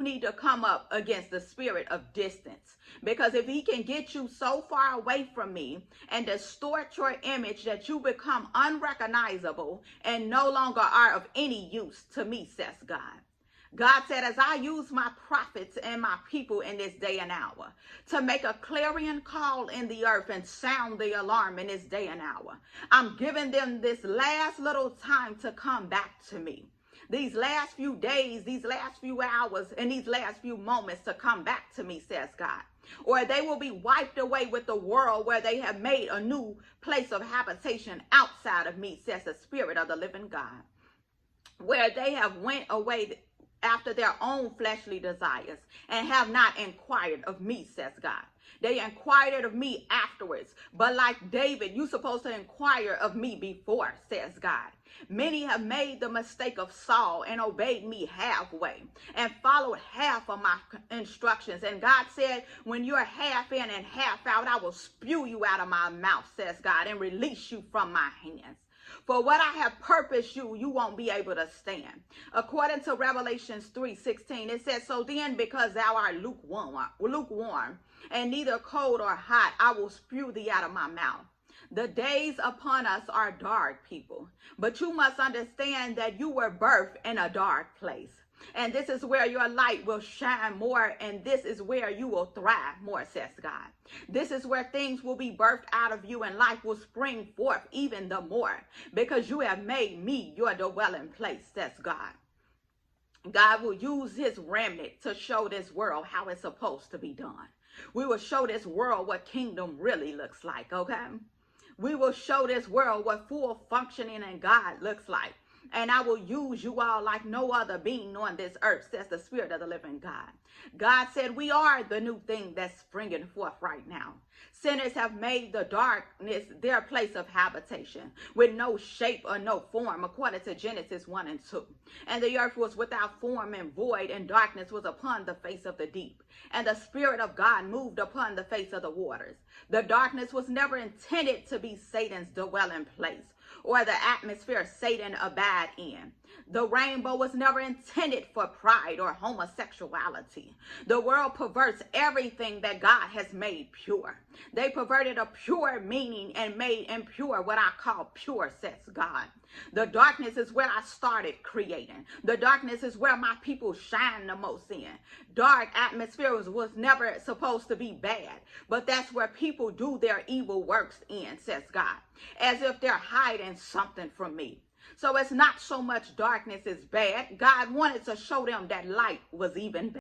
need to come up against the spirit of distance, because if he can get you so far away from me and distort your image that you become unrecognizable and no longer are of any use to me, says God. God said, as I use my prophets and my people in this day and hour to make a clarion call in the earth and sound the alarm in this day and hour, I'm giving them this last little time to come back to me. These last few days, these last few hours, and these last few moments to come back to me, says God. Or they will be wiped away with the world where they have made a new place of habitation outside of me, says the Spirit of the living God. Where they have went away after their own fleshly desires and have not inquired of me, says God. They inquired of me afterwards. But like David, you're supposed to inquire of me before, says God. Many have made the mistake of Saul and obeyed me halfway and followed half of my instructions. And God said, when you're half in and half out, I will spew you out of my mouth, says God, and release you from my hands. For what I have purposed you, you won't be able to stand. According to Revelations 3:16, it says, so then because thou art lukewarm and neither cold or hot, I will spew thee out of my mouth. The days upon us are dark, people, but you must understand that you were birthed in a dark place. And this is where your light will shine more, and this is where you will thrive more, says God. This is where things will be birthed out of you and life will spring forth even the more, because you have made me your dwelling place, says God. God will use his remnant to show this world how it's supposed to be done. We will show this world what kingdom really looks like, okay? We will show this world what full functioning in God looks like. And I will use you all like no other being on this earth, says the Spirit of the living God. God said we are the new thing that's springing forth right now. Sinners have made the darkness their place of habitation with no shape or no form, according to Genesis 1 and 2. And the earth was without form and void, and darkness was upon the face of the deep. And the Spirit of God moved upon the face of the waters. The darkness was never intended to be Satan's dwelling place, or the atmosphere Satan abide in. The rainbow was never intended for pride or homosexuality. The world perverts everything that God has made pure. They perverted a pure meaning and made impure what I call pure, says God. The darkness is where I started creating. The darkness is where my people shine the most in. Dark atmospheres was never supposed to be bad, but that's where people do their evil works in, says God, as if they're hiding something from me. So it's not so much darkness is bad. God wanted to show them that light was even better.